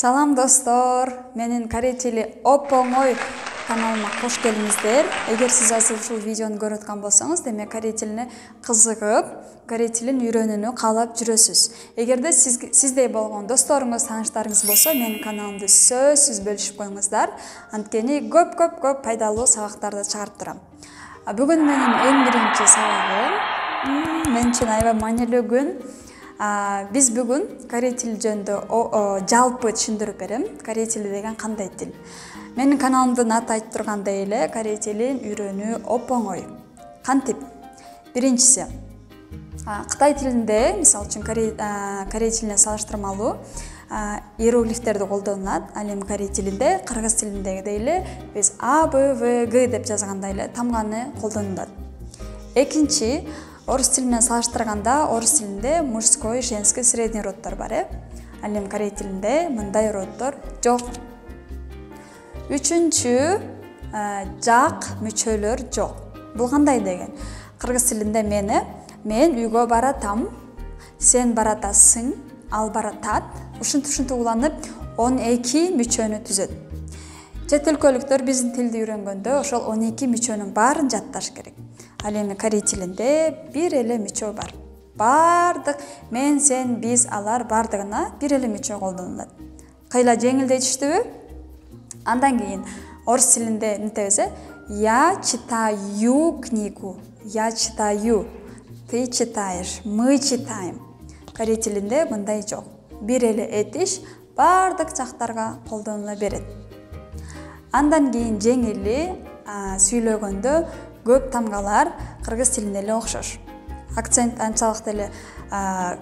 Салам достор, менин корей тили оп-оңой каналыма кош келиңиздер. Эгер сиз азыр ушул видеону көрүп аткан болсоңуз, демек корей тилине кызыгып, корей тилин үйрөнүүнү каалап жүрөсүз. Эгерде сиздей болгон досторуңуз, тааныштарыңыз болсо, менин каналымды сөзсүз бөлүшүп коюңуздар. Анткени көп пайдалуу сабактарды чыгарып турам. Бүгүн менин эң биринчи сабагым, мен үчүн аябай маанилүү күн. Биз бүгүн корей тили жөнүндө жалпы түшүндүрүп берем. Корей тили деген кандай тил? Менин каналымдын аты айтып тургандай эле, корей тилин үйрөнүү оп-оңой. Кантип? Биринчиси, Кытай тилинде, мисалы үчүн корей тилине салыштырмалуу иероглифтерди колдонулат. Ал эми корей тилинде, кыргыз тилиндегидей эле биз А, Б, В, Г деп жазгандай эле тамганы колдонулат. Экинчи, орус тили менен салыштырганда, орус тилинде мужской, женский, средний роддор бар, Ал эми корей тилинде мындай роддор жок. Үчүнчү, жак мүчөлөр жок. Бул кандай деген? Кыргыз тилинде мен үйгө баратам, сен баратасың, ал баратат. Ушинтип уланып 12 мүчөнү түзөт. Чет өлкөлүктөр биздин тилди үйрөнгөндө ошол 12 мүчөнүн баарын жатташ керек. Ал эми корей тилинде бир эле мүчө бар. Бардык мен, сен, биз, алар бардыгына бир эле мүчө колдонулат. Кыйла жеңилдетиштүүбү? Андан кийин орус тилинде эмнетебиз? Я читаю книгу. Я читаю. Ты читаешь. Мы читаем. Корей тилинде мындай жок. Бир эле этиш бардык жактарга колдонула берет. Андан кийин жеңили сүйлөгөндө көп тамгалар кыргыз тилине эле окшош. Акцент анчалык деле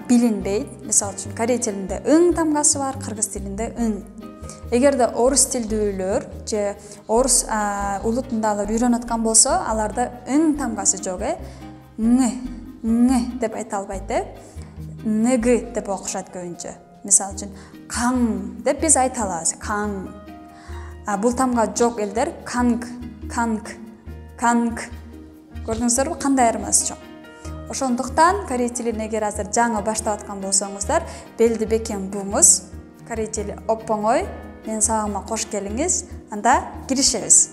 билинбейт. Мисалы үчүн корей тилинде ың тамгасы бар, кыргыз тилинде ың. Эгерде орус тилдүүлөр же орус улутундагылар үйрөнүп аткан болсо, аларда ың тамгасы жок, ң деп айта албайт, ныгы деп окушат көбүнчө. Мисалы үчүн каң деп биз айта алабыз, каң. Бул тамга жок элдер, канг. Көрдүңүздөрбү, кандай айырмасы чоң? Ошондуктан корей тилин эгер азыр жаңы баштап аткан болсоңуздар, белди бекем буңуз. Корей тили оп-оңой. Менин сабагыма кош келиңиз. Анда киришебиз.